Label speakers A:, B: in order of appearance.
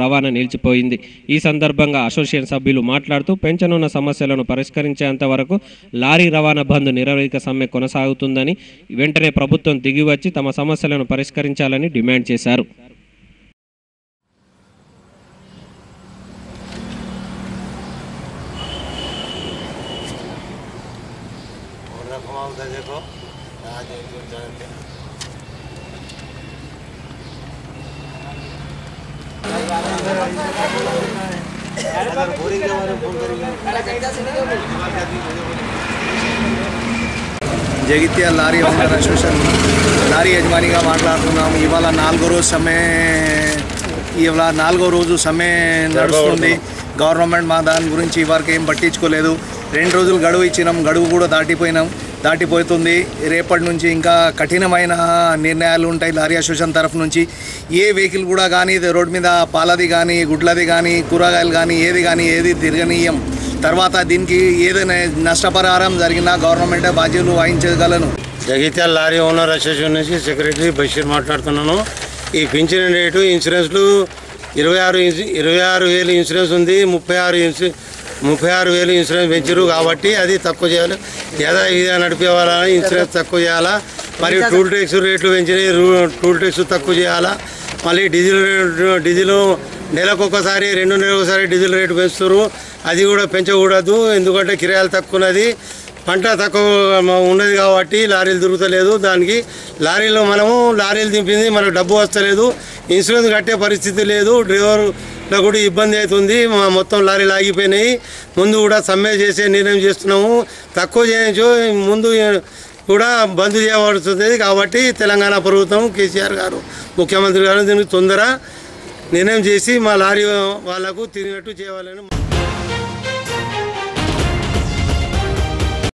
A: రవాణా నిలిచిపోయింది. ఈ సందర్భంగా అసోసియేషన్ సభ్యులు మాట్లాడుతూ పెంచనున్న సమస్యలను పరిష్కరించేంత వరకు లారీ రవాణా బంద్ నిరవధిక సమ్మె కొనసాగుతుందని, వెంటనే ప్రభుత్వం దిగివచ్చి తమ సమస్యలను పరిష్కరించాలని డిమాండ్ చేశారు.
B: Jagtial lorry owner association lorry యజమానిగా మాట్లాడుతున్నాము. ఇవాళ నాలుగో రోజు సమ్మె నడుస్తుంది. గవర్నమెంట్ మా దాని గురించి ఇవరకు ఏం పట్టించుకోలేదు. 2 రోజులు గడువు ఇచ్చినాం, గడువు కూడా దాటిపోతుంది. రేపటి నుంచి ఇంకా కఠినమైన నిర్ణయాలు ఉంటాయి లారీ అసోసియేషన్ తరఫు నుంచి. ఏ వెహికల్ కూడా కానీ రోడ్డు మీద పాలది కానీ గుడ్లది కానీ కూరగాయలు కానీ ఏది తిరగనీయం. తర్వాత దీనికి ఏదైనా నష్టపరిహారం జరిగినా గవర్నమెంటే బాధ్యతలు వహించగలను.
C: జగిత్యాల లారీ ఓనర్ అసోసియేషన్ నుంచి సెక్రటరీ బషీర్ మాట్లాడుతున్నాను. ఈ పింఛన్ రేటు ఇన్సూరెన్స్లు 26,000 ఇన్సూరెన్స్ ఉంది, 36,000 ఇన్సూరెన్స్ పెంచారు. కాబట్టి అది తక్కువ చేయాలి. యథావిధిగా నడిపే వాళ్ళని ఇన్సూరెన్స్ తక్కువ చేయాలా. మరియు టూల్ ట్యాక్స్ రేట్లు పెంచినాయి, టూల్ ట్యాక్స్ తక్కువ చేయాలా. మళ్ళీ డీజిల్ నెలకొకసారి 2 నెలలకు ఒకసారి డీజిల్ రేటు పెంచుతారు. అది కూడా పెంచకూడదు. ఎందుకంటే కిరాయిలు తక్కువ ఉన్నది, పంట తక్కువ ఉన్నది కాబట్టి లారీలు దొరుకుతలేదు. దానికి లారీలు దింపింది మనకు డబ్బు వస్తలేదు, ఇన్సూరెన్స్ కట్టే పరిస్థితి లేదు, డ్రైవర్లకు కూడా ఇబ్బంది అవుతుంది. మొత్తం లారీలు ఆగిపోయినాయి. ముందు కూడా సమ్మె చేసే నిర్ణయం చేస్తున్నాము. తక్కువ చేయొచ్చు, ముందు కూడా బంద్ చేయబడుతుంది. కాబట్టి తెలంగాణ ప్రభుత్వం కేసీఆర్ గారు ముఖ్యమంత్రి గారు దీనికి తొందర నిర్ణయం చేసి మా లారీ వాళ్లకు తిరిగినట్టు చేయాలని